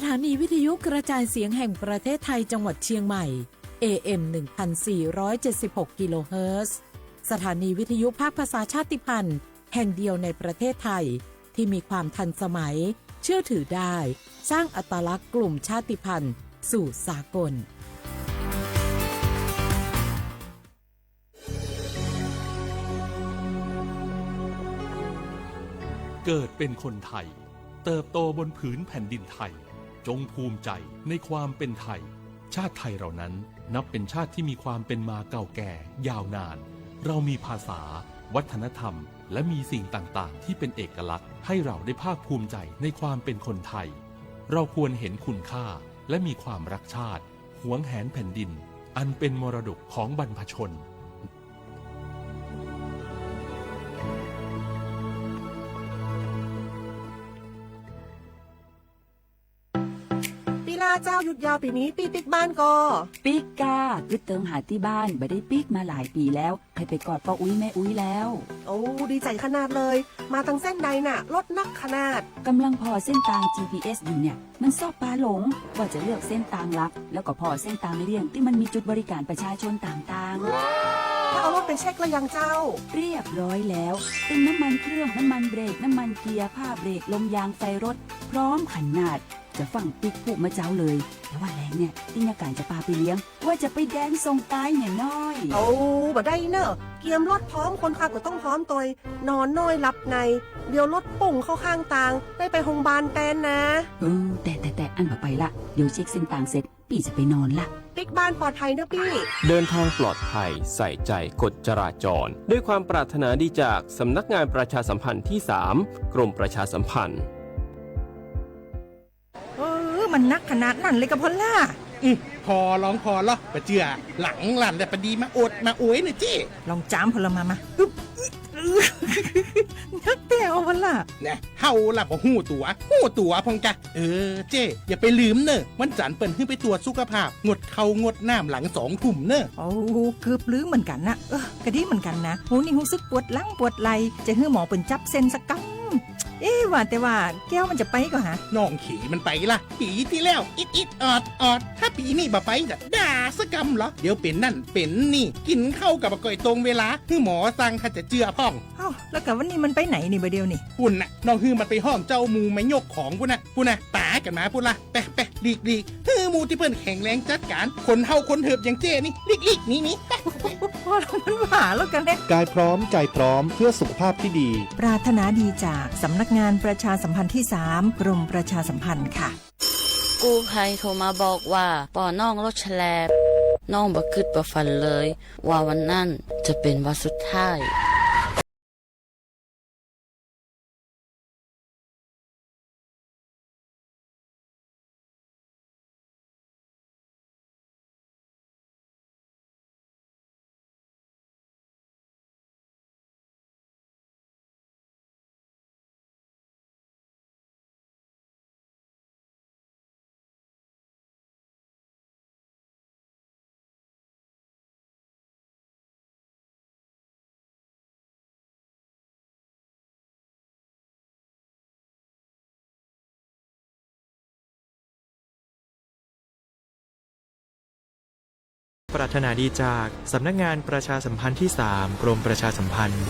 ถานีวิทยุกระจายเสียงแห่งประเทศไทยจังหวัดเชียงใหม่ AM 1476 กิโลเฮิรตซ์สถานีวิทยุภาคภาษาชาติพันธุ์แห่งเดียวในประเทศไทยที่มีความทันสมัยเชื่อถือได้สร้างอัตลักษณ์กลุ่มชาติพันธุ์สู่สากลเกิดเป็นคนไทยเติบโตบนผืนแผ่นดินไทยจงภูมิใจในความเป็นไทยชาติไทยเรานั้นนับเป็นชาติที่มีความเป็นมาเก่าแก่ยาวนานเรามีภาษาวัฒนธรรมและมีสิ่งต่างๆที่เป็นเอกลักษณ์ให้เราได้ภาคภูมิใจในความเป็นคนไทยเราควรเห็นคุณค่าและมีความรักชาติหวงแหนแผ่นดินอันเป็นมรดกของบรรพชนเจ้าหยุดยาวปีนี้ปีปิกบ้านก็ปิกกาคือเติงหาที่บ้านไม่ได้ปิกมาหลายปีแล้วเคยไปกอดป้าอุ้ยแม่อุ้ยแล้วโอ้ดีใจขนาดเลยมาทางเส้นใดน่ะรถนักขนาดกำลังพอเส้นทาง GPS อยู่เนี่ยมันซอบปลาหลงว่าจะเลือกเส้นทางลัดแล้วก็พอเส้นทางเลี่ยงที่มันมีจุดบริการประชาชนต่างๆถ้าเอารถไปเช็คแล้วยังเจ้าเรียบร้อยแล้วเป็นน้ำมันเครื่องน้ำมันเบรกน้ำมันเกียร์ผ้าเบรกลมยางไฟรถพร้อมขนาดจะฟังปิ๊กผูกมาเจ้าเลยแต่ว่าแรงเนี่ยที่นาการจะพาไปเลี้ยงว่าจะไปแดนส่งตายเนี่ยน้อยเอาบ่ได้เนอะเกียมรถพร้อมคนขับก็ต้องพร้อมตัวนอนน้อยหลับในเดี๋ยวรถปุ่งเข้าข้างทางได้ไปโรงพยาบาลแตนนะแต่อันต่อไปละเดี๋ยวเช็คเส้นทางเสร็จพี่จะไปนอนละปิ๊กบ้านปลอดภัยนะพี่เดินทางปลอดภัยใส่ใจกฎจราจรด้วยความปรารถนาดีจากสำนักงานประชาสัมพันธ์ที่ 3 กรมประชาสัมพันธ์มันนักขนาดนั้นเลยกับพอล่าพอร้องพอล้อปะเจือหลังหลันแต่ปะดีมาอดมาอวยหน่อยจี้ลองจามพลมานักแต่เอาพอล่าเนี่ยเฮาล่ะบ่หู้ตัวพองจ้ะเจ้อย่าไปลืมเนอะวันจันทร์เปิ้นขึ้นไปตรวจสุขภาพงดเข้างดน้ำหลัง2 ทุ่มเนอะโอ้เกือบลืมเหมือนกันนะกะดีเหมือนกันนะหูนี่รู้สึกปวดหลังปวดไหล่จะให้หมอเปิ้นจับเส้นสักกำว่าแต่ว่าแก้วมันจะไปก็ฮะน้องขี่มันไปล่ะปีที่แล้วอิดออดถ้าปีนี้บ่ไปจะด่าสกำเหรอเดี๋ยวเป็นนั่นเป็นนี่กินเข้ากับก่อยตรงเวลาคือหมอสั่งถ้าจะเจือพ่องแล้วกับวันนี้มันไปไหนนี่บ่เดียวนี่ปุ่นน่ะน้องฮือมันไปห้องเจ้ามูไม่ยกของปุ่นน่ะป๋ากันมาปุ่นล่ะไปลีกฮือมูที่เพิ่นแข็งแรงจัดการคนเฮาคนเถิบอย่างเจ้นี่ลีกนี่พอมันหาแล้วกันเนี่ยกายพร้อมใจพร้อมเพื่อสุขภาพที่ดีปรารถนาดีจากสำนักงานประชาสัมพันธ์ที่ 3 กรมประชาสัมพันธ์ค่ะกู้ภัยโทรมาบอกว่าป่อน้องรถแฉลบน้องบ่คิดบ่ฝันเลยว่าวันนั้นจะเป็นวันสุดท้ายปรารถนาดีจากสำนักงานประชาสัมพันธ์ที่ 3 กรมประชาสัมพันธ์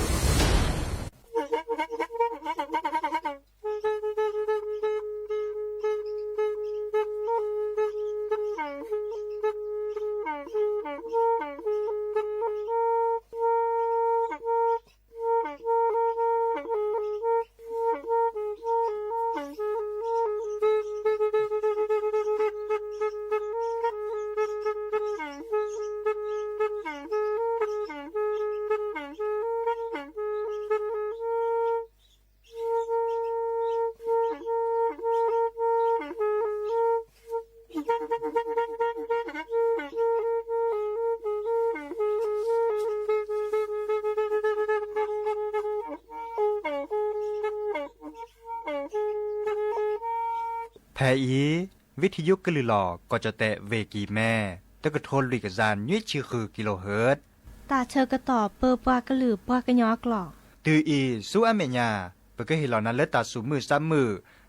แพอีวิทยุกะลือหลอกก็จะแตะเวกีแม่ตะกะทนลิกจานยุ้ยชื่อคือกิโลเฮิรตซ์ตาเชอกระตอบเปอปากะลือปากะยอกหลอกตืออีสู้อเมญาเปก็เฮลอนั้นเลตาสูมือซ้ำมือ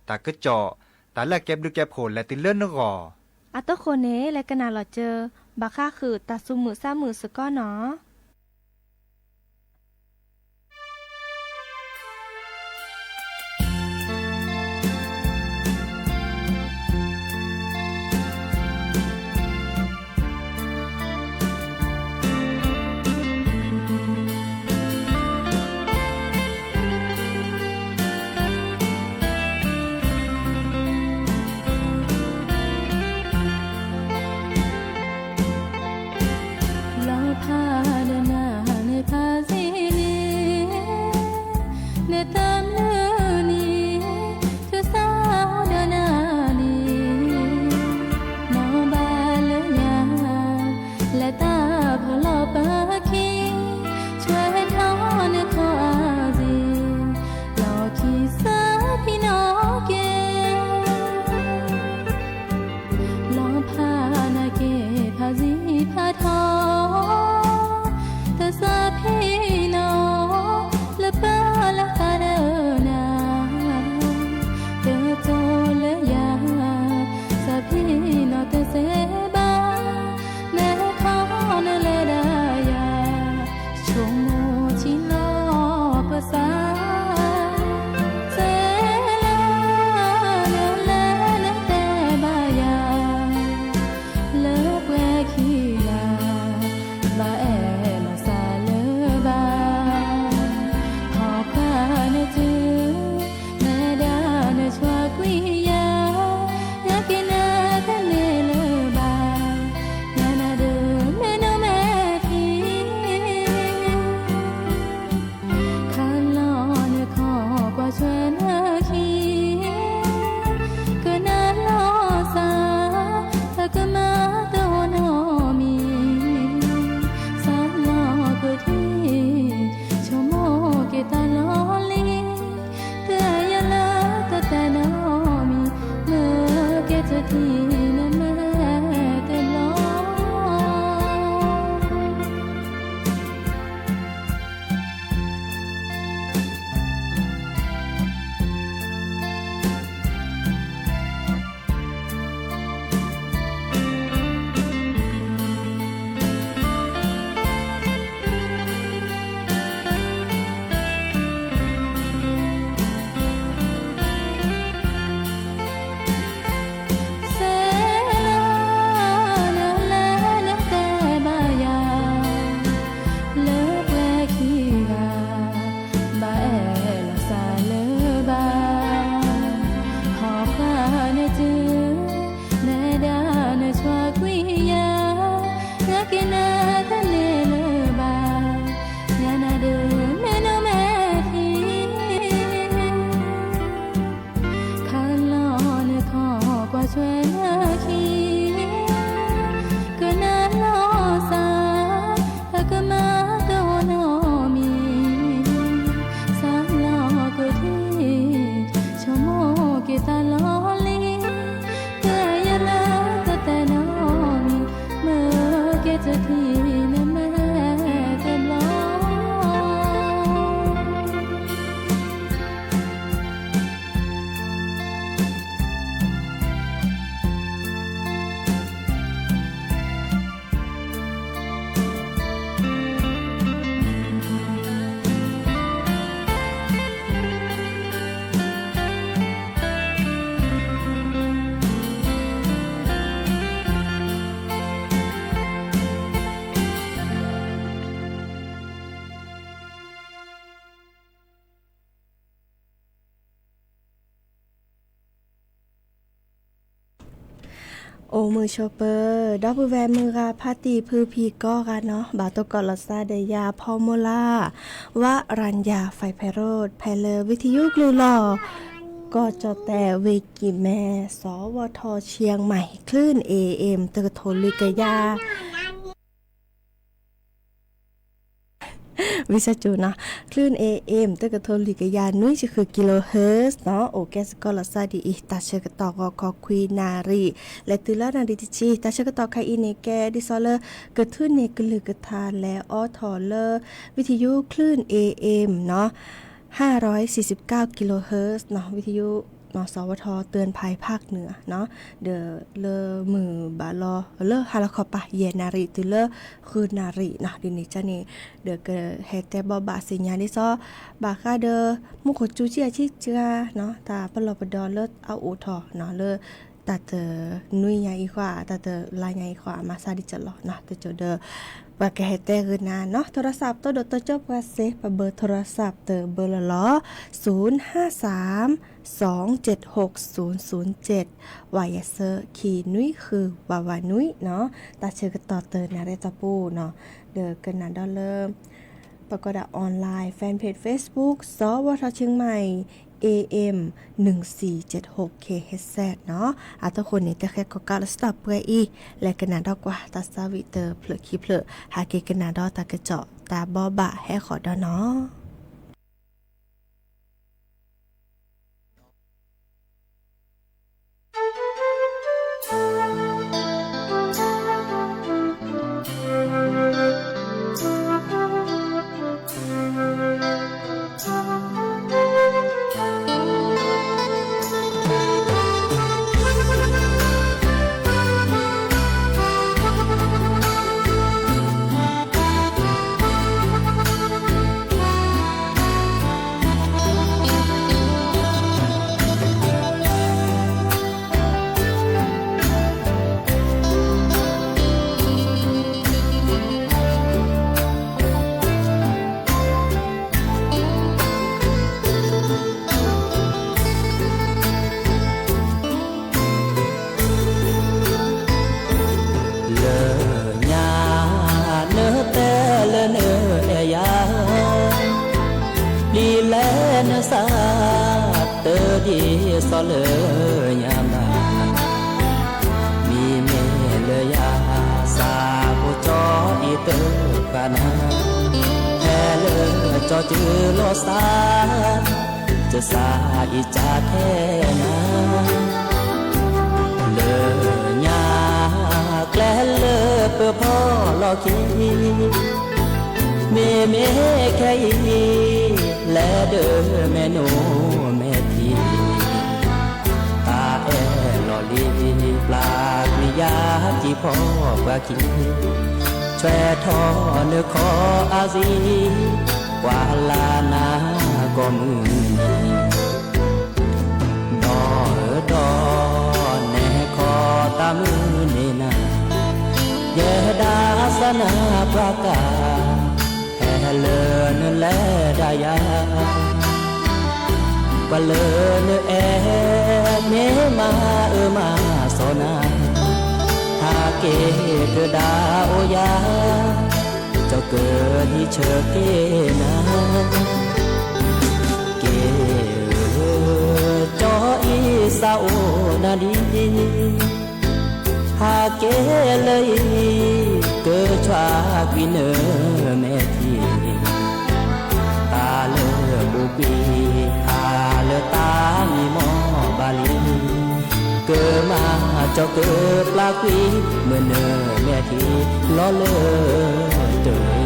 ตากะเจาะ แต่ละเก็บดูเก็บโผลและติเลื่อนนึกก่อ อัตโตโคเนและกนาหลอเจอบาค่าคือตัดซุมือซ้ามือสก้อเนาะโอมือโชเปอร์ดอกบูแวมือกาพาตีพือพีก็กันเนาะบาตกอลซาเดยาพอโมลาวะรัญญาไฟไพโรดไพเลอวิทยุกลือหล่อก็จะแต่เวกิแม่สวทเชียงใหม่คลื่น AM ตะกะโทลิกยาวิชาจูนะคลื่น AM ตะกะโทลิกยานุ้ยจะคือกิโลเฮิรตซ์เนาะโอแกสกอลซาดีอิตาเชกตอกคอควีนารีและตุลานาดิจิตาเชกตอไคอิเนแกดิซอเลกระทุนเนกลือกระทานและออทอเลวิทยุคลื่น AM เนาะ549กิโลเฮิรตซ์เนาะวิทยุ นสวทเตือนภัยภาคเหนือเนาะเดอเลอมือบาลอเลอฮาลาคอปะเยนาริตุเลอคือนาริเนาะดินี่จ้ะนี่เดอเกเฮเตบอบาสิญญาดิซอบาคาเดอมุขจูเจียชิเจาเนาะตาปลอปดอเลอเอาอูทอเนาะเลอตาเตนุยใหญ่กว่าตาเตลายใหญ่กว่ามาซาดิจลอเนาะแต่จเดอว่าแกเฮเตคือนาเนาะโทรศัพท์ตัวดจบว่าเซปเบอร์โทรศัพท์เตอเบอร์ละล้อ053276007วายเซอร์คีนุยคือวาวานุยเนาะตาเชื่อต่อเตอนาเรตาปูเนาะเดอกันนาดอลเลอร์ประกอบออนไลน์แฟนเพจ Facebook สวทเชียงใหม่ AM 1476 KHZ เนาะอาตคนนี้แต่แค่ก็กาลสตับเปื่อยอีและกันนาดอกว่าตาสาวิเตอร์เผลอขี้เผลอหาเกกันนาดอตากระเจาะตาบอบะให้ขอดอเนาะสาเตอดีสอเลยยามนามีเมเลยาสาบุจออีเตอกานาแค่เลยจอจือโลสาจะสาอีจาแท้นาเลยยาแกล้เลยเพื่อพ่อรอคิดเมแค่อีและเดินแม่หนูแม่ทีตาแอลอลีปลากวิยาที่พ่อกว่าคิดแช่ทอเนื้อคออาซีกว่าลานาก็มือดอแน่คอตามือเนนาเยดาสนาประกาเลนแลดายาปะเลนแอเมมามาโซนาหาเกเกดาโอยาเจ้าเกิดที่เชอเกนาเกจออีสาวนาดีหาเกเลยเกิดชวากวินเนอแม่ทีตาเลอบุปีตาเลอตามีหมอบาลีเกิดมาเจ้าเกิดปลากวีเมื่อเนอแม่ทีล้อเลอเตย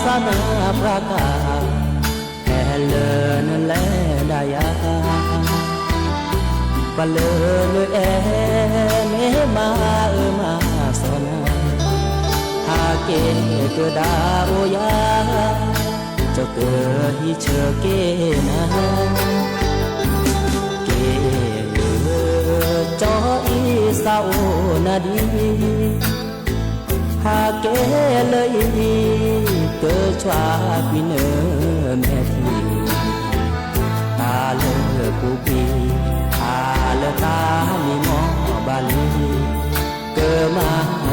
สนาประกาศแค่เลินแลดายาปะเลินแอเมมามาสนาหาเกเกดาโอยาเจ้าเกิดที่เชอเกนาเกจออีสาวนาดีหาเกเลยเกิดชวาวินเนอแม่ทีตาเลอปูปีตาเลอตามีหมอบาลีเกิดมา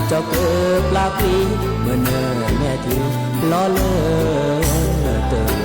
เจ้าเกิดปลาปีเมื่อเนอแม่ทีล้อเลอ เตอ เ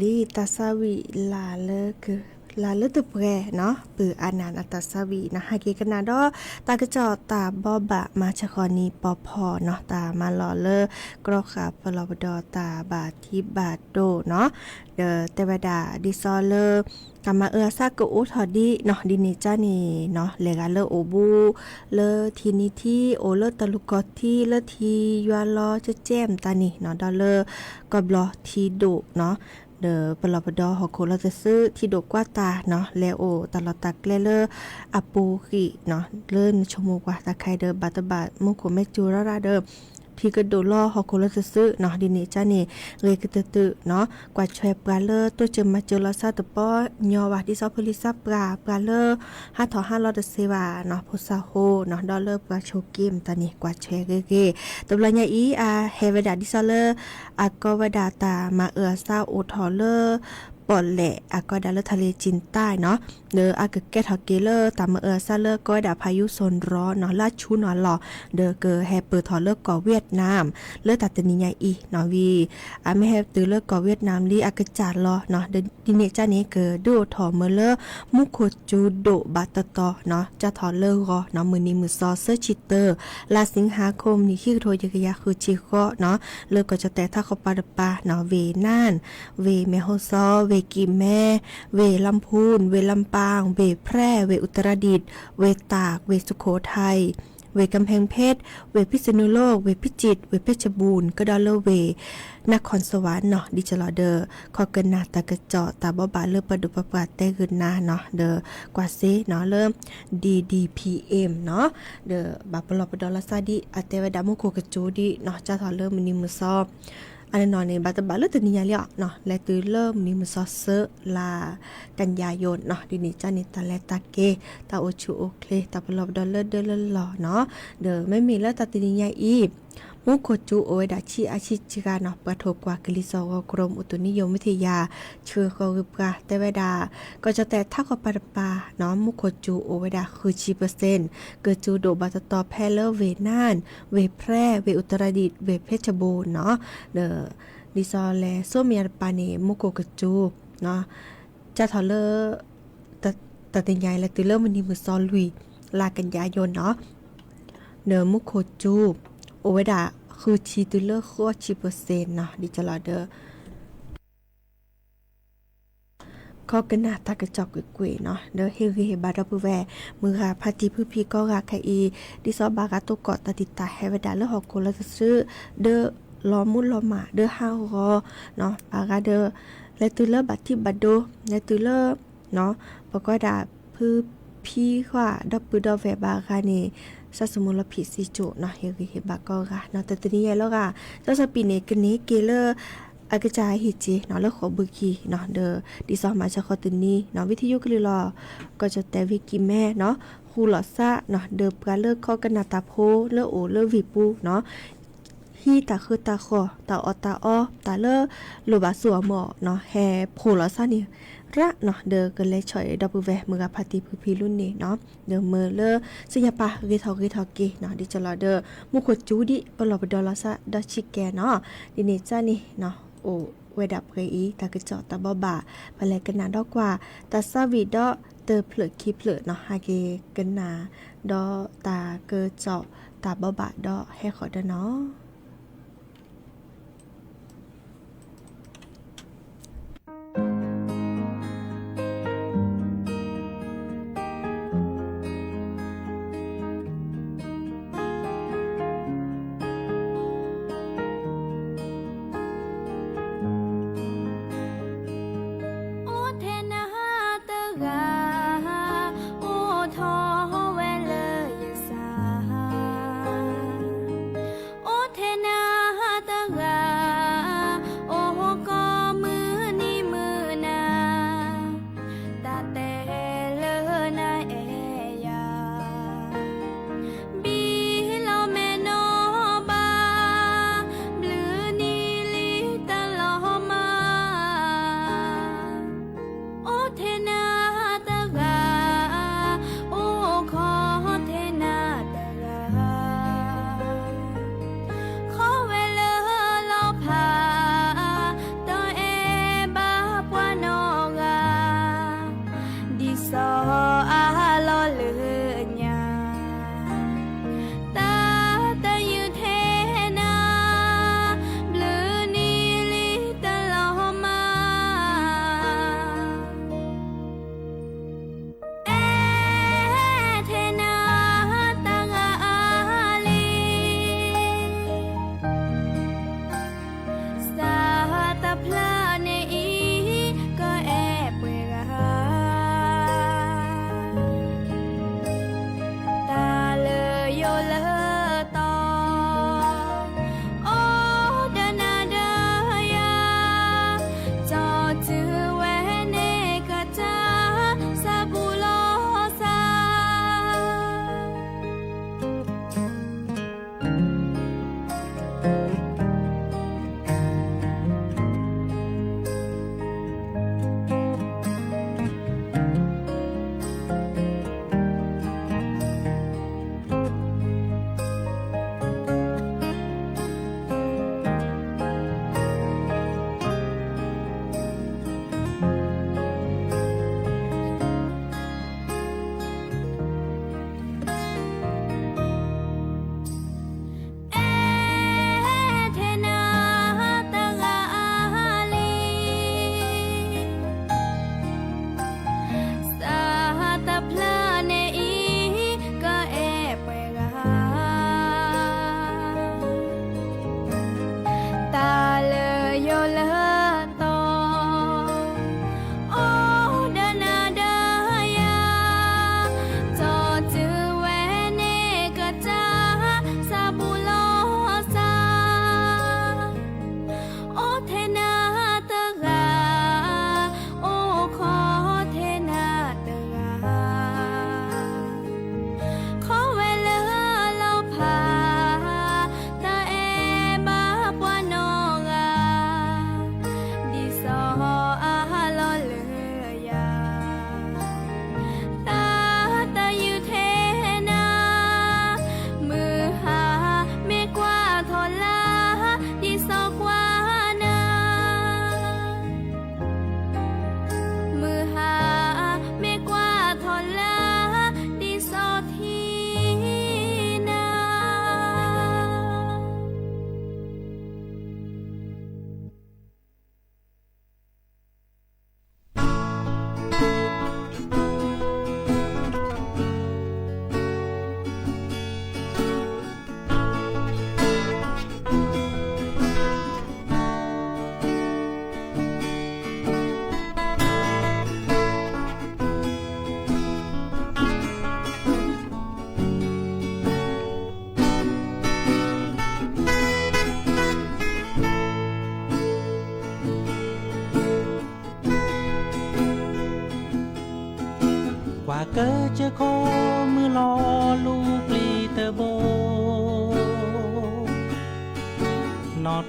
ลี่ตาซาวิลาเลคือลาเลตุเปรเนาะปืออานันต์อัตสวีนะฮาเกกันนาดอตากระจอตาบอบะมาชะคอนีปอพอเนาะตามาหล่อเลอกรอขาปลอบดอตาบาทิบาโดเนาะเดอเตวดาดิซอเลกามาซากโอทอดีเนาะดินิจานีเนาะเลกาเลโอบูเลทีนิที่โอเลตะลุกอที่เลทียัวลอจะแจ่มตานี่เนาะดอเลกอบลอทีดุเนาะเดอปลอบดอฮอโคเราจะซื้อที่ดกกว่าตาเนาะแล้วโอตลอดตักเลออปูกิเนาะเลิ่นชมูกว่าตะไคเดอบาตบามุโคเมจูราเดอพี่ก็ดูล่อฮอโคเราจะซื้อเนาะดินี่จ้านี่เลยก็ตึเนาะกว่าแชร์ปลาเลอตัวเจมาเจอลาซาตปอยอว่าที่ซอพลิซาปลาเลอ5 เดเซวาเนาะโพซาโฮเนาะดอลเลอร์ปลาโชกิมตานี่กว่าแชร์เกตบลาญาอีเฮเวดาดิซอเลอร์ก็วดาตามาซาโอทอเลอร์ปอดแหละก็ดาเลทะเลจีนใต้เนาะเดอแกทอเกเลอร์ตามซาเลอร์ก็ดาพายุโซนร้อนเนาะลาชูนอหล่อเดอเกอแฮเปอร์ทอเลอร์ก่อเวียดนามเลอตัดตนิยาอีเนาะวีไม่แฮตือเลอก่อเวียดนามลีกจาดรอเนาะเดดิเนจานี้เกอดูถอเมเลอร์มุโคจูโดบาตตอเนาะจะถอเลอร์รอเนาะมือนี้มือซอเซอร์ชิเตอร์ลาสิงหาคมนี้ที่โทยกยาคือจิโกเนาะเลอก็จะแต่ถ้าเขาปาดปาเนาะเวน่านเวเมโฮซอเวกิแม่เวลำพูนเวลำปางเวแพร่เวอุตรดิตถ์เวตากเวสุโขทัยเวกำแพงเพชรเวพิษณุโลกเวพิจิตรเวเพชรบูรณ์ก็ดอลเลอร์เวนครสวรรค์เนาะดิจลอเดอคอเกินนาตากระเจาะตาบบาเริ่มประดุประปาแต่เกินนาเนาะเดอกว่าเซเนาะเริ่ม DDPM เนาะเดอบาปลอปดอลซาดิอเตวดามุโคกจูดิเนาะจะถอเริ่มมินิมุซออันนอนในบัตรบาลตัวนี้ยาเลียเนาะและตื่นเริ่มนิมซอเซลากันยายนเนาะดินิจานิตาและตาเกตาโอชูโอเคตาปลอบดอลเลอร์เดลหล่อเนาะเดอไม่มีแล้วตาตินิยาอีมุโคจูโอเอดาชิอาชิจิกาเนาะประทบกว่ากลิซอกรมอุตุนิยมวิทยาเชื่อเขากึบกาแต่เวดาก็จะแต่ถ้าก็ปาปาเนาะมุโคจูโอเวดาคือ10%เกิดจูโดบาตตอแพเลอร์เวน่านเวแพร่เวอุตรดิตถ์เวเพชรบูรณ์เนาะเดอดิซอแลโซเมียปาเนมุโคกจูเนาะจะทอเลอร์ตัดใหญ่และตือเลอร์มันนี่มือซอลุยลากันยายนเนาะเดอมุโคจูโอเวดาคือชีตุเลอร์โค10%เนาะดิจลอเดอข้อกันหน้าตากระจอกกุยเนาะเดอเฮบาดปูแวมือหาพาติพื้พีก็ราคาอีดิซอบากาตุกอตติตาเฮเวดาเลอร์ฮอกโคลจะซื้อเดอลอมุลอมาเดอฮาวรอเนาะปากาเดอและตุเลอร์บัตที่บัดโดและตุเลอร์เนาะปก็ดาพื้พี่ว่าดับปืดอแวบากาเนซาสมุลพิสิจุเนาะเฮบากอกะเนาะแต่ตนี้แล้วก็เจ้าสปีเนกนี้เกเลอร์อากจายฮิจิเนาะแล้วขอบึกีเนาะเดอดิซอมาชะคอตนี้เนาะวิทยุกลิลอก็จะแต่วิกิแม่เนาะคูลอซาเนาะเดอปกาเลิกข้อกันนาตาโพเลอโอเลอวิปูเนาะฮีตาคือตาคอตาออตาออตาเลอโลบาสัวหมอเนาะแฮโพลอซานี่ระเนาะเดอกันเลยช่อยดับเวมือกับพาติพีรุ่นนี้เนาะเดอเมอเลอสิยาปาริทอเกเนาะดิจลอเดอมุขจูดิปลอบดอลาซาดอชิแกเนาะดิเนจานี่เนาะโอเวดับเกอีตากระเจาะตาบบาไปเลยกันนาดอกกว่าตาซาวิดอเตอเผลอคีเผลอเนาะฮาเกกันนาดอตาเกอเจาะตาบบาดอให้ขอเดอเนาะโอเท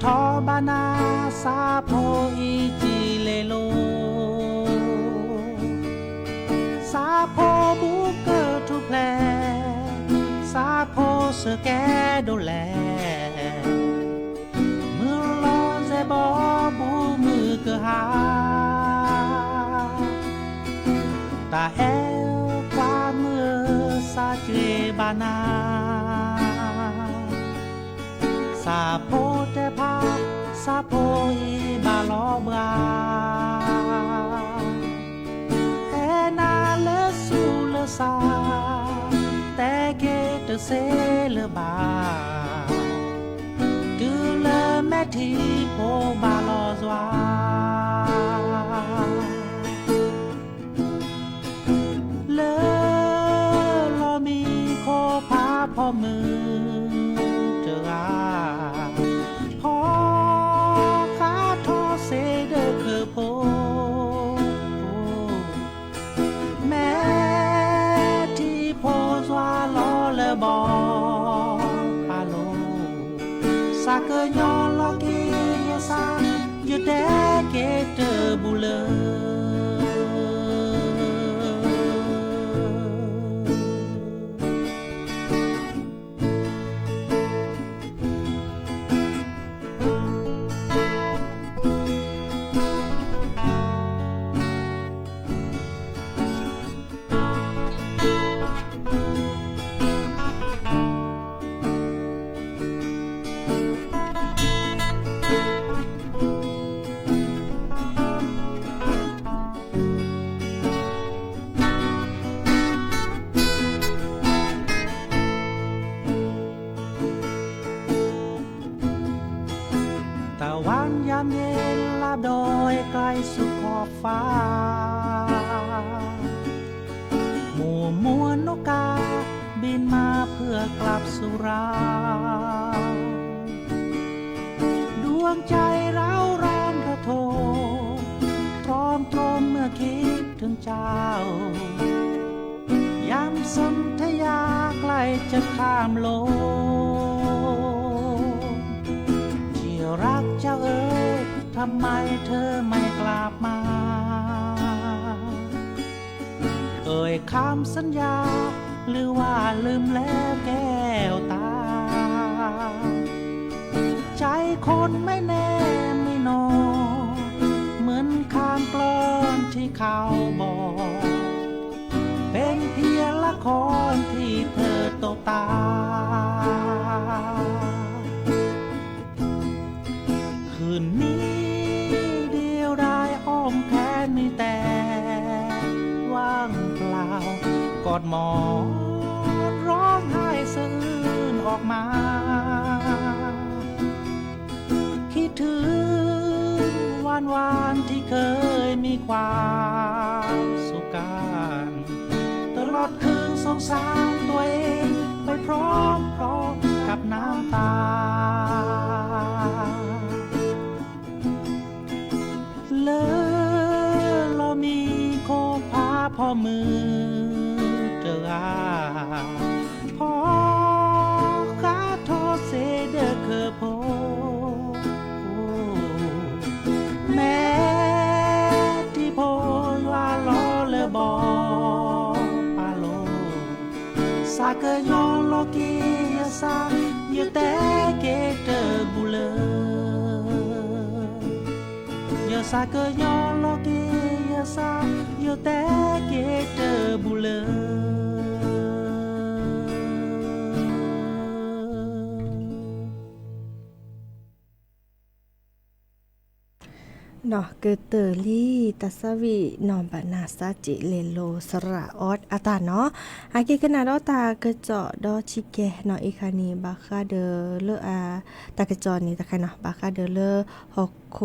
ทอบานาซาโพอีจิเลโลซาโพบุกเกอร์ทุแพลซาโพเสแกโดแลมือลอเซบอบูมือเกหาตาเอลความมือซาเจบานาซาโพเตพาซาโพอีบาลอบราเอนาเลสูเลซาแต่เกตเซเลบาดูเลแมทีโพบาลอซวาเลลอมีโคพาพ่อมือเจอพอคาทอเซเดอคือโพแม่ที่โพสวาลอเลบอปาโลซาเกยอลอกียซายูเดเกเตบุเลโดยไกลสุดขอบฟ้าหมู่มวลนกกาบินมาเพื่อกลับสุราดวงใจเราร้อนระทมตรอมตรมเมื่อคิดถึงเจ้ายามสนธยาใกล้จะข้ามโลกที่รักเจ้าเอ๋ยทำไมเธอไม่กลับมาเอ่ยคำสัญญาหรือว่าลืมแล้วแก้วตาใจคนไม่แน่ไม่นอนเหมือนคำกลอนที่เขาบอกเป็นเพียงละครที่เธอตกตาคืนนี้แค่มีแต่ว่างเปล่ากอดหมอนร้องไห้สะอื้นออกมาคิดถึงวันที่เคยมีความสุขกันตลอดคืนสงสารตัวเองไปพร้อมกับน้ำตามีโคพาพ่อมือเจอพอคาทอเซเดอเคอโพแม่ที่โพว่าลอเลบอปาโลซาเกยอลอกียซาเยแต่เกเตบุเลยซาเกยอลอกีsa yo te ke te bule เนาะเกเตอรี่ตัสวินอมบานาซาจิเลโลสระออดอาตาเนาะอากิกนาดอตากระจอดอชิเกเนาะอีคานีบาคาเดเลอาตากระจอนี่ตะคะเนาะบาคาเดเลฮอกโค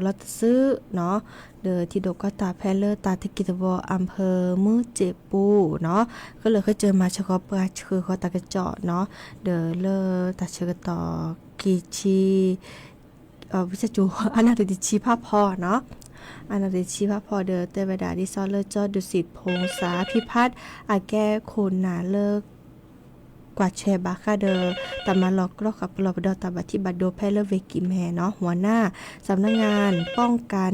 ลัตซึเนาะเดที่ดกตาแพเลตาตะกิตวออำเภอมือเจปูเนาะก็เลยเคยเจอมาเฉพาะปลาคือเขาตากระจอเนาะเดเลตาเชกตอกิชีวิชาจูอนาติชีภาพพอเนาะอนาติชีภาพพอเดอเตวดาดิซอเลอร์จอดุสิตพงษาพิพัฒน์อาแก้โคนนาเลิก กว่าแชบาคาเดอตามาลอกรอกกับปลอบดอตาบัติบัดโดแพเลเวกิแมเนาะหัวหน้าสำนักงานป้องกัน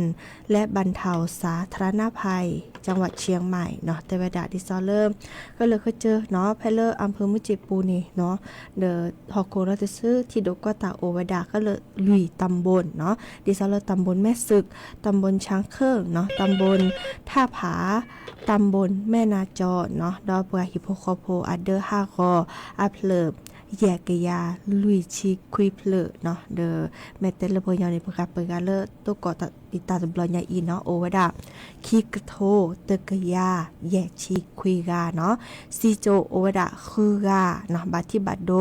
และบรรเทาสาธารณภัยจังหวัดเชียงใหม่เนาะแต่เวลาที่ซอเริ่มก็เลยเคยเจอเนาะแพเลอำเภอมุจิปูนี่เนาะเดอฮอกโกเราจะซื้อที่ดกตาโอวดาก็เลยลุยตำบลเนาะดิซอเลอตำบลแม่ศึกตำบลช้างเคิงเนาะตำบลท่าผาตำบลแม่นาจอเนาะดอเปฮิโปโคโพอัดเดอร์ฮากออัพเลิบแยกยาลุยชิคุยเพลเนาะเดอแมเตลโพยอในประกาศเปิดการเลตัวก่อติตาตบลอยาอีเนาะโอวดาคิกโทเตกยาแยกชิคุยกาเนาะซีโจโอวดาคือกาเนาะบัติบัดโด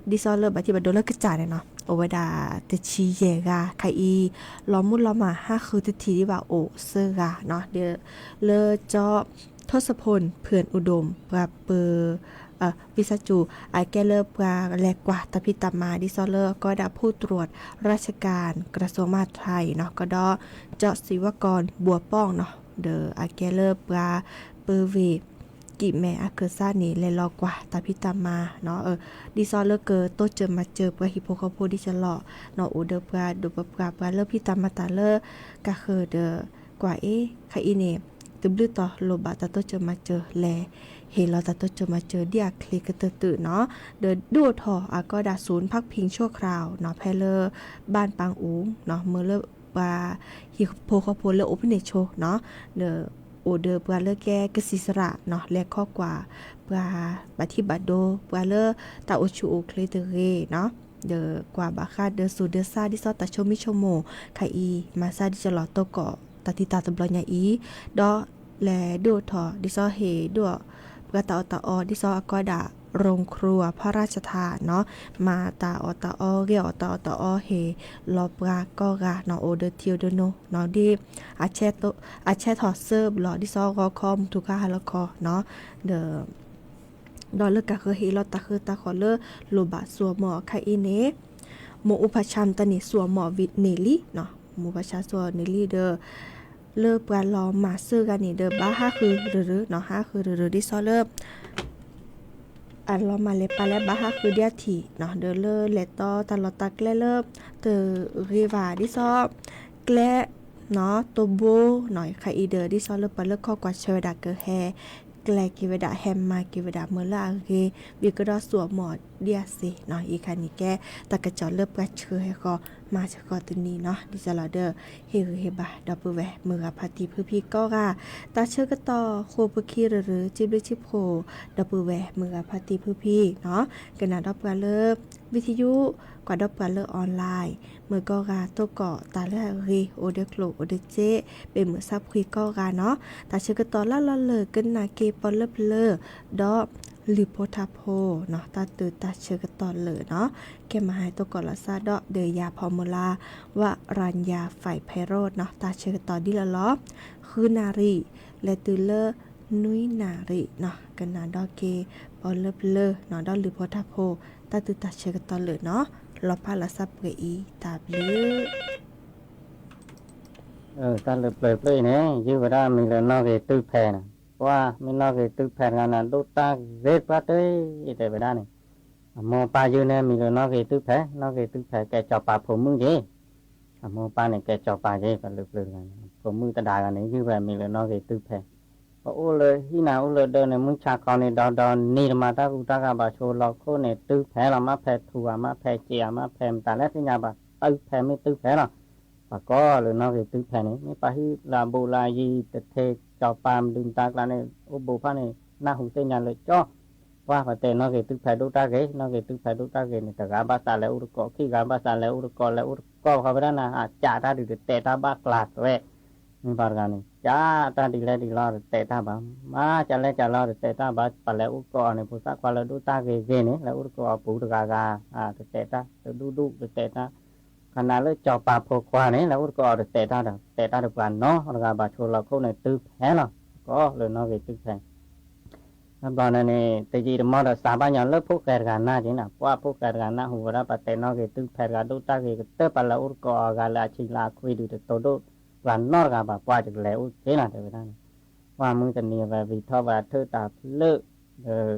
ดิซอเลบัติบัดโดแล้วกระจายเนาะโอวดาเตชีเยกาไคอีล้อมมุดล้อมมาห้าคือทิทีที่ว่าโอเซกาเนาะเดอเลจอทศพลเพื่อนอุดมปราเปอวิสจูไอแกเลอร์ปลาแลกว่าตะพิตามาดิซอเลอร์ก็ได้ผู้ตรวจราชการกระทรวงมหาดไทยเนาะก็ดอเจาะศิวกรบัวป้องเนาะเดอไอแกเลอร์ปลาเปอร์เวกิแม่อาเกอร์ซานี่เลยรอกว่าตะพิตามาเนาะดิซอเลอร์เกอโตเจอมาเจอปลาฮิปโปคาโพดิจะหล่อเนาะอูเดอปลาดูปลาเลอร์พิตามาตาเลอร์ก็คือเดอกว่าคาอิเนตึบลือต่อโลบาตาโตเจอมาเจอแลเฮลาตาโตจะมาเจอเดียคลิกเตอเนาะเดอดูทออาก็ดาศูนย์พักพิงชั่วคราวเนาะแพเลอร์บ้านปางอูเนาะเมื่อเลบาฮิโพคาโพเลโอเปเนโชเนาะเดอโอเดอปลาเลแกกสิสระเนาะและข้อกว่าปลาบัติบัดโดปลาเลตาโอชูโอเคลเตเรเนาะเดอกว่าบาคาเดอสูเดอซาดิซอตาโชมิโชโมไคอีมาซาดิจะหลอโตเกาะตาติตาตบลอยาอีดอแลดูทอดิซอเฮดูกระตาอตาอดิซออากอดาโรงครัวพระราชทานเนาะมาตาอตาอเรียวตาอตาอเฮลอปรากอกาเนาะโอเดเทียวเดโนเนาะดิอาเชตอาเชทอเซิร์บลอดิซอรอคอมทุกาฮาลคอเนาะเดดอลเลกะคือเฮลอตาคือตาขอเลโลบาสัวหมอไคอีเนโมอุปชัมตะนิสัวหมอวิเนลิเนาะโมอุปชาสัวเนลิเดอเลิกปลาล้อมมาซื้อกันนี่เดอบ้าห้าคือหรือเนาะห้าคือหรือดิซอเลิกอันล้อมาเลปลาและบ้าห้าคือเดียทีเนาะเดอเลอเลตอตลอดตักเลิกเตอรีวาดิซอแกลเนาะตัวโบหน่อยค่ะอีเดอดิซอเลิกปลาเลิกข้อกว่าเชวดาเกอแฮแกลกิเวดาแฮมมากิเวดาเมล่าเกบิกดอสัวหมอดเดียสิเนาะอีคันนี้แกตะกะจอเลิกปลาเชยก็มาจากกอตุนี้เนาะดิซาลาเดอร์เฮบาดับเบิลแวมือพาติพื้พี่ก็กาตาเชื่อกต่อโคปคีหรือจิบลิชิโพดับเบิลแวมือพาติพื้พี่เนาะกนาดับกันเลิกวิทยุกว่าดับกันเลิกออนไลน์มือก็กาโตเกาะตาเลรีโอเดโคลโอเดเจเป็นมือซับคุยก็กาเนาะตาเชื่อกต่อละเลยกันนาเกปอลเลอดอลิโพทาโพเนาะตาตื่นตาเชื่อกต่อเลยเนาะแกมาหายตัวก่อนละซาดอเดยาพอมลาวรัญญาฝ่ายไพโรจน์เนาะตาเชื่อต่อดิละล้อคือนารีและตือเลอนุยนารีเนาะกันนาดอเกปอลเลอเนาะดอลิโพทาโพตาตื่นตาเชื่อต่อเลยเนาะลอพาละซับเกอีตาบลือta lượt lời nè chứ vừa ra mình là nó về tư phè nè qua mình nó về tư phè là đốt ta rết quá tới để vừa ra này mò pa dư nè mình là nó về tư phè kẻ chọc pa phổ mương gì mò pa này kẻ chọc pa gì và lượt này phổ mương ta đài là này như vậy mình là nó về tư phè ô lời khi nào ô lời đơn này muốn cha con này đòn ni mà ta cũng ta cả bà chô lọ khô này tư phè là má phè thù à má phè chè má phè ta lét cái nhà bà tư phè mới tư phè nào bà có lời nói về tư phè này mấy bà hi là bồ là gì tết thề cho pam đừng ta là này ô bồ pha này na hùng tên nhà lời cho qua và tên nói về tư phè đô ta ghế nói về tư phè đô ta ghế này ta gà ba sa lẽ u có khi gà ba sa lẽ u có không biết là trả ta được tệ ta ba lạt vậy nhưng bà gà này trả ta đi lên đi lo được tệ ta bà má trả lên trả lo được tệ ta bà lẽ u có này phụ sa qua là đô ta ghế này là u có phụ được gà được tệ ta được đu được tệ taขณะเลิกจอปลาโพควานี่แล้วก็เอาแต่ตาดูกันเนาะแล้วก็บาชเราเขาในตื้อแพ้เนาะก็เลยเนาะvềตื้อแพ้แล้วตอนนั้นนี่แต่จีนมอดสาบานอย่างเลิกพวกแกกันน่าจริงนะเพราะว่าพวกแกกันน่าหัวเราปแต่เนาะvềตื้อแพ้กันดูตาเกเตอร์ปลาอุก็กันละชิลาคุยดูแต่โตดูวันนอกันแบบว่าจากแล้วเจ้าน่ะแต่ไม่ได้ว่ามึงจะเนี่ยแบบวิทย์ว่าเธอตาเลิก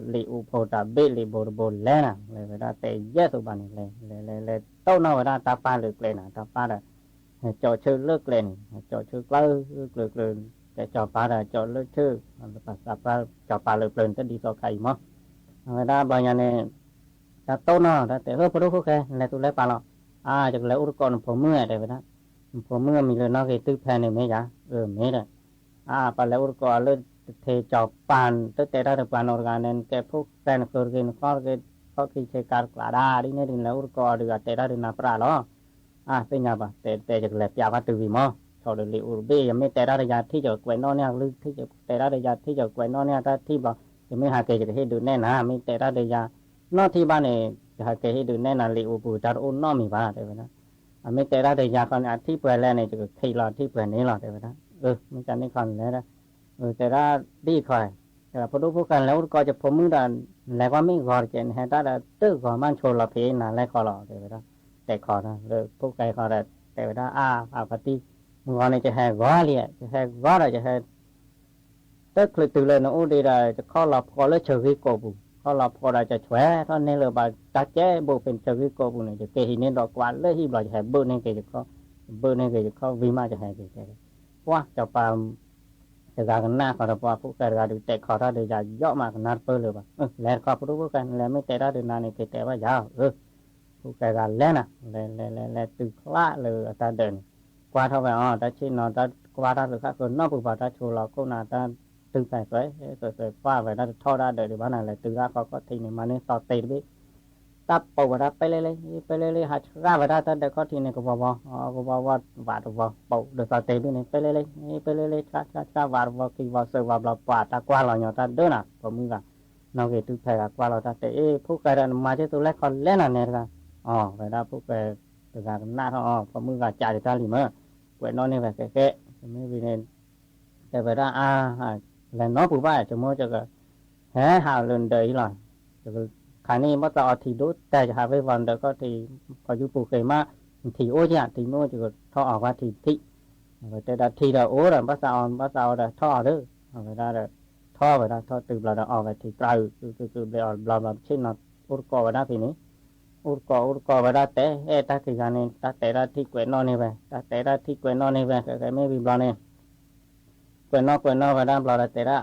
lì u phô ta bê lì bồ lẽ nè lệ vậy đó tệ dễ tụ bàn này lệ tao nào vậy đó ta pa lực lệ nè ta pa là cho chơi lực lệ cho chơi lơ lực để cho pa là cho lực chơi pa cho pa lực lên tới đi so khai mà vậy đó bây giờ này ta tao nào ta tệ hơi phô đâu khe lệ tụ lệ pa lo chắc lệ u còn phô mưa đây vậy đó phô mưa mình lên nó cái tư phe này mấy giá mấy rồi pa lệ u còn lên thì cho pan tới tệ ra được pan organ cái phúc sen cơ cái có khi chơi card là đa đi nên là có được tệ ra được nạp ra đó bây giờ bà tệ được lẹp giá từ vì mò cho được liệu bây giờ mới tệ ra được giá thì giờ quay nó nè lưu thì giờ tệ ra được giá thì giờ quay nó nè ta thì bảo thì mới hạ kê được hết được nè nè mới tệ ra được giá nó thì ban này hạ kê hết được nè là liệu bù ta ôn nó mình bà thế vậy đó mới tệ ra được giá còn thì bữa lên này được khi là thì bữa này là thế vậy đó mới chẳng nên còn nữa đóแต่ละดีคอยแต่พอดูพวกกันแล้วก็จะพมือดันแล้วก็ไม่กอดเจนให้ตาตื้อก่อนมันโชว์ละเพน่ะแล้วก็หล่อแต่ว่าแต่ขอนะเลยพวกไก่ขอแต่ว่าปฏิมึงก่อนนี่จะให้กอเลยจะให้กอจะให้ตื้อคลึกตื่นเลยนะโอ้ดีได้จะข้อหลับพอแล้วเชื่อวิโกบุข้อหลับพอได้จะช่วยตอนนี้เลยบ่ตัดแจ้บุเป็นเชื่อวิโกบุเนี่ยจะเกหินนี่ดอกกวาดเลยที่บ่จะให้เบอร์นี่เกจะเบอร์นี่เกจะวิมาจะให้เกจะว่าจะปามจะการกันหน้าขอรับว่าพวกการดูแต่ขอรับเดี๋ยวจะย่อมากันนัดเปิดเลยป่ะแล้วขอพูดพวกกันแล้วไม่แต่ละเดือนนี้แต่ว่ายาวพวกการแล้วนะแล้วตึกละเลยตาเดินกว่าเท่าไหร่ตาชินตากว่าตาหรือข้าคนนอกปุ๊บตาชูเราก็น่าตาตึกใส่สวยว่าไปน่าท่อได้เดี๋ยวบ้านนั้นเลยตึกละเขาก็ทีนี้มาเนี่ยต่อตีไปตับปวดไปเลยหาร่าไปได้แต่ข้อทีนี้ก็บอกว่าบาดว่าปวดเดือดตีไปนี่ไปเลยช้าบาดว่ากี่ว่าเสือว่าเราปาดตากว่าเราเนี่ยตาเดินอ่ะผมมึงกันน้องเกตุแพ้กว่าเราตาแต่พวกการมาเจอตัวแรกคนเล่นอะไรกันไปได้พวกตัวการหน้าเขาผมมึงกันจ่ายตาลิมเว้ยน้องนี่แบบแก่ไม่วินแต่ไปได้แล้วน้องผู้ว่าจะมั่วจะก็หาเรื่องเดย์หรอจะขายนี่มาต่อที่ดูแต่จะหาไปวันเดียวก็ที่พออยู่ปลูกเขมาที่โอ้ยที่โน่จะท่อออกว่าที่แต่ได้ที่เราโอ้เราภาษาเราท่อเด้อไปได้ท่อไปได้ท่อตื่นเราออกไปที่ไกลคือไปออกเราเช่นเราอุดกอไปได้ทีนี้อุดกอไปได้แต่ตาที่การนี้แต่ได้ที่เกวนนอนนี่ไปแต่ได้ที่เกวนนอนนี่ไปแต่ไม่มีบอลนี่เกวนนอนไปได้บอลแต่ได้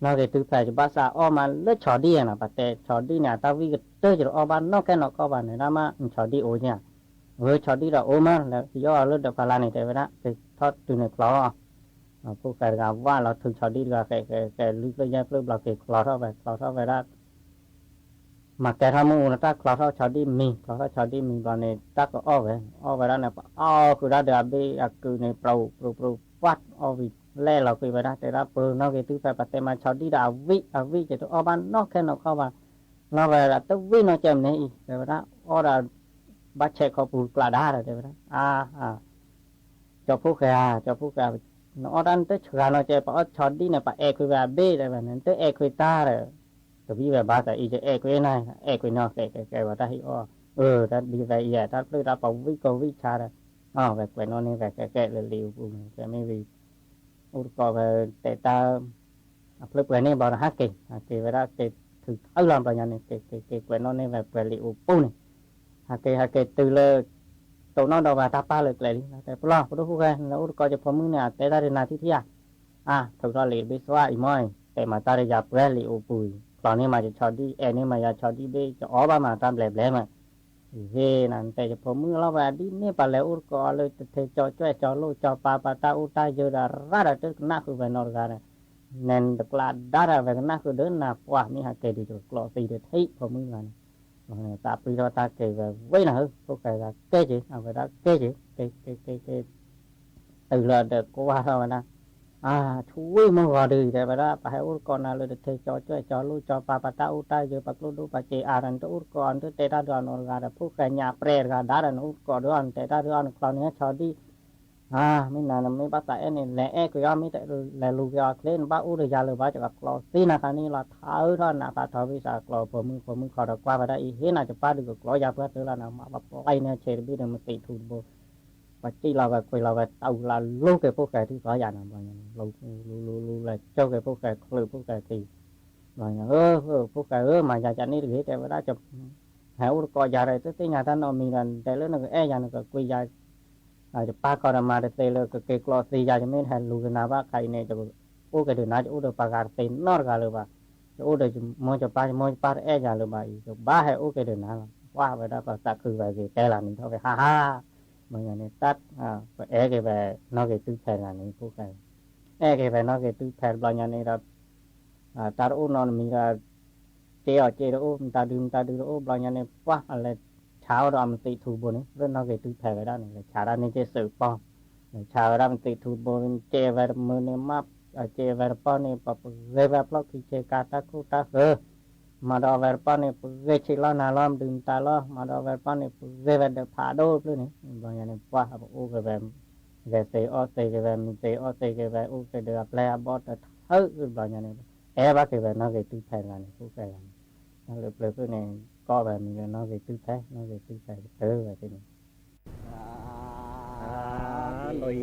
nó cái thứ phải cho bác xã mà lỡ chó đi à bà tè chó đi nè tao vi cái tơ cho ban nó cái nó có bàn này mà chó đi ố nha với chó đi là ố mà là do lỡ được phải này thế vậy đó thì thoát từ này khó cô cái gà va là thường chó đi là cái lư cái nhát lư là cái khó thôi vậy đó mà cái tham mưu nó ta khó thôi chó đi mình bàn này ta có vậy đó này cứ ra được bị cứ này pro phát vì lẽ là cái vậy đóแต่ละเปิดnó cái thứ phải bắt mà chọn đi đào vi chỉ tụi ban nó cái nó không mà nó về là tụi vi nó chém này vậy đó là bắt chạy có bùn là đá rồi vậy đó cho phúc nó đang tới chợ nó chạy bảo chọn đi này bảo cái về b rồi vậy nên tới cái ta rồi tụi vi về ba tại ý cái này cái nó cái vào ta hiểu ta đi về vậy ta tới ta bảo vi cha rồi về cái nó này về cái liều cái mấy vìอุดกอไปแต่ตาเปลือกนี่บอกนะฮักเกเวลาเกถือเอาลำไปยันนี่เกเวนนนี่แบบเปลือกอุปูนี่ฮักเกตื่นเลยตัวน้องดอกว่าตาป้าเลยเลยแต่พลอพอดูคู่กันแล้วอุดกอจะพอมึงเนี่ยแต่ตาเรียนนาที่ที่ถูกตอนเรียนวิศวะอีม้อยแต่มาตาเรียนเปลือกอุปุยตอนนี้มาจะชอดีนี่มาจะชอดีเบจะอ๋อบ้ามาตามแหลมมานั่นแต่พอมึงเราว่าดินี่ปะแล้วอุดกอเลยเทจอช่วยจอลูจอปาตาอุตายเยอะระดับตึกนักคือไปนอนกันนั่นตะกลาดาระไปนักคือเดินนับว่ามีหาเกดีจุกลอตีเด็ดให้พอมึงกันตาปีเราตาเกยไว้นะพวกแกก็เกจิเอาไปได้เกจิเกตื่นเลยเด็กก็ว่าเท่านั้นช่วยมึงรอดีแต่ไปได้ไปให้อุดกอน่ะเลยเทจอช่วยจอลูจอปาตาอุตายเยอะปักลูดูปัจเจอารันตัวอุดกอนตัวเตตาดอนนกันพวกแกหยาเปรย์กันดารันอุดกอดอนเตตาดอนคราวนี้ชอดีไม่นานไม่ภาษาเนี่ยแหละก็ยังไม่แต่แหละลูกยาเล่นบ้าอุดยาเลยบ้าจากกลอสีนะคราวนี้เราเท้าท่านนะปาทวิสากลอผมมึงขอดอกว่าไปได้อีเห็นอาจจะป้าดูกับกลอยาเพื่อเธอแล้วนะมาแบบไล่เนี่ยเชอร์บี้เนี่ยมันติดทุนโบปัจจัยเราแบบคุยเราแบบเอาเราลูกกับพวกแกที่ขออย่างนั้นไปลูกเลยเจ้ากับพวกแกคลือพวกแกที่ rồi phúc cái mà nhà chăn đi được thế đã chụp hẻo coi nhà này tới nhàท่านเอามีนั่นแต่แล้วนึกnhàนึกคุยยาจะป้าก็มาเตะเลยก็เกลอตียาจะไม่ให้ลูกนาว่าใครเนี่ยจะโอ้ก็เดี๋ยวน่าจะโอ้เดี๋ยวปากการเต็นนอร์กันเลยว่าโอ้เดี๋ยวมองจะป้ายาเลยว่าอีกบ้าให้โอ้ก็เดี๋ยวน่าว่าไปได้ก็ตักคือไปแต่ละนี่เท่าไปฮ่าเหมือนอย่างนี้ตัดก็ไปนอกจากตื้อแผ่นงานนี้พวกก็ไปนอกจากตื้อแผ่นบางอย่างนี้เราตาโอ้นอนมีเราเจ้าโอ้ตาดูโอ้บางอย่างนี้ว่าอะไรเช้าเรามันติดถูบนนี้เรื่องนอกจากตื้อแผ่นไปได้นี่ชาด้านนี้จะสืบป้องชาวเรามันติดถูบนเจ้าแบบมือเนี่ยมับเจ้าแบบป้อนเนี่ยปะเรียบร้อยคือเจ้ากาตาคูตามาดอเวอร์ปานี่เวชิลานาลามดึงตาลอมาดอเวอร์ปานี่เวเวเดพาโดพลุนี่บางอย่างนี่ว่าโอ้ก็แบบเกษอเตก็แบบมีเตอเตก็แบบโอ้ก็เดือดแปลบอดบางอย่างนี่บ้าก็แบบน่าเกตุแพงกันพวกกันนั่นเลยพลุนี่ก็แบบมีน่าเกตุแพงแบบนี้ลอย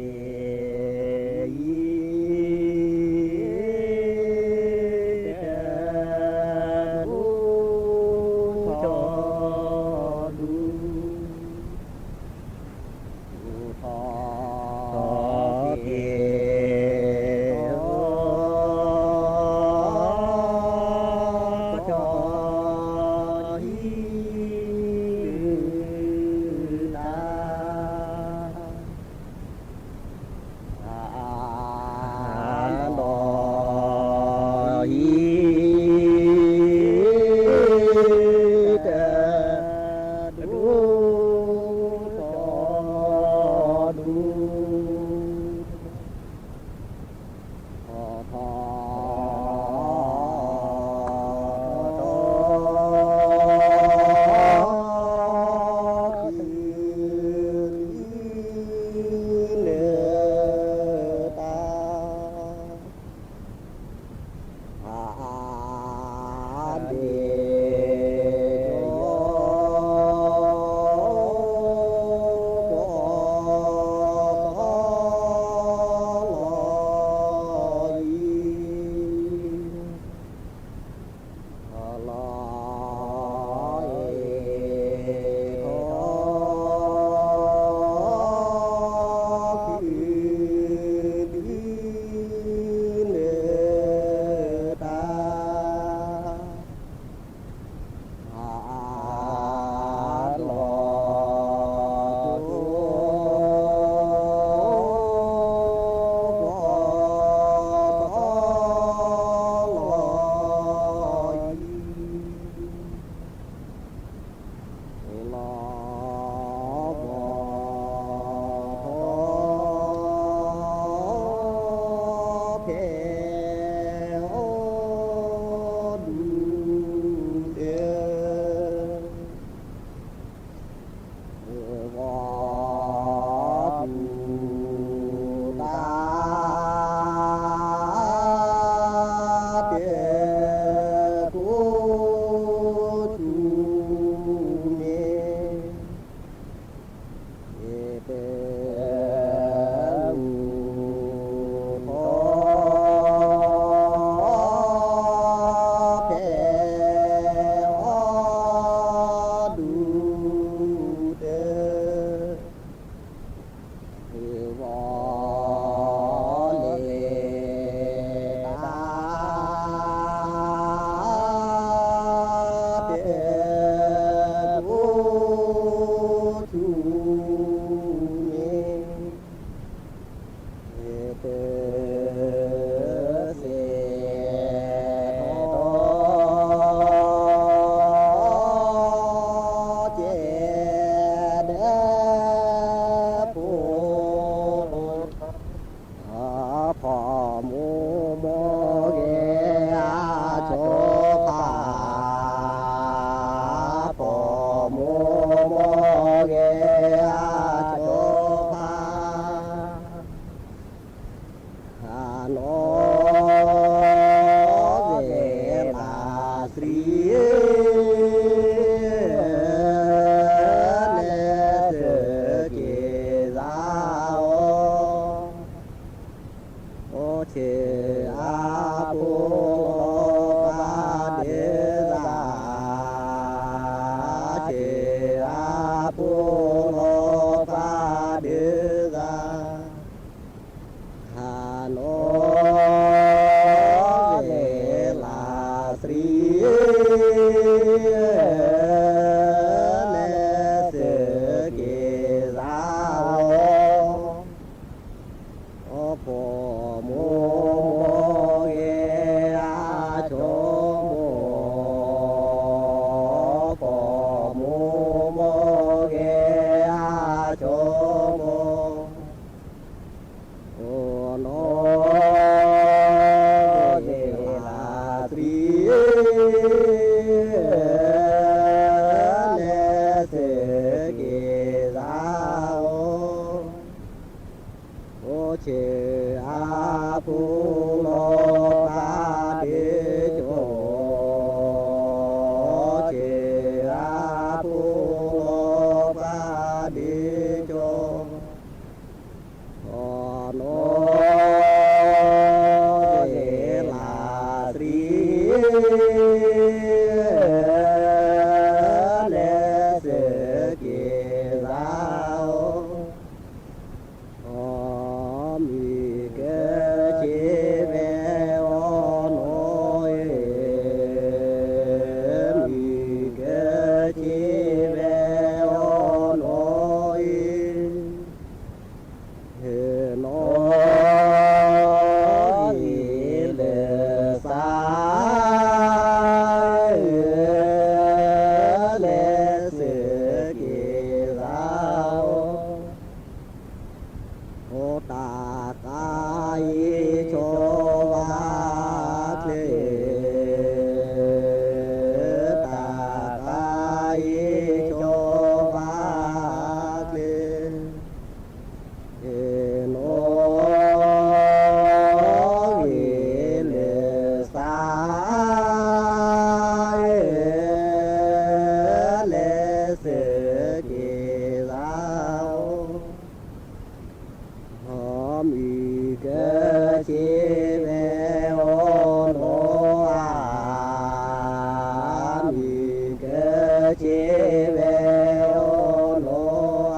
chế về ô lô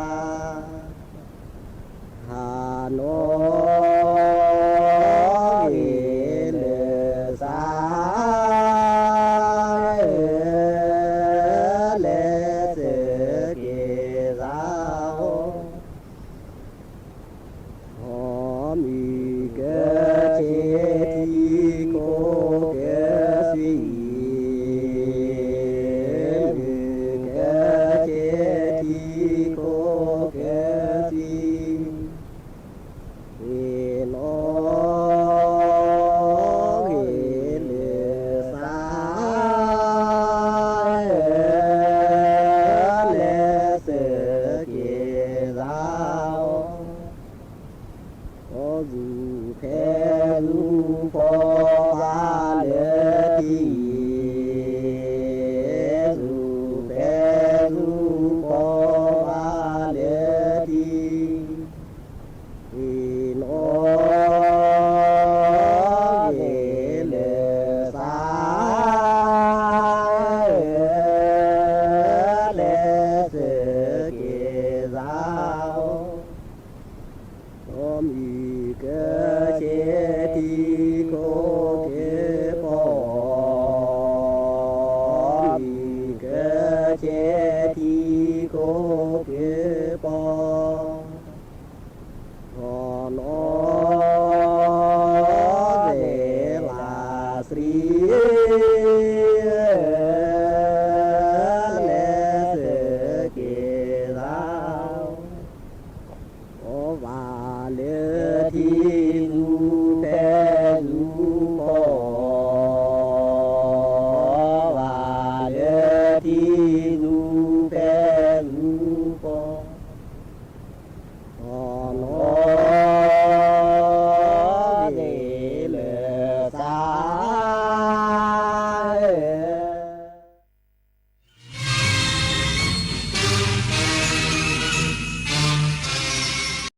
hà nội lệ xa lệ sự kỳ giáo họ mi cơ chế thi cô cơ suy cơ chế thi cô cơ suy vì nó vì lệ xa lệ sự kỳ giáo có dù khe dù phó ra lệ thì dù khe dù phó ra lệ thì nó về lệ xa lệ sự kỳ giáo có mi cơ chế thì cô kế bỏ mi cơ chế thì cô kế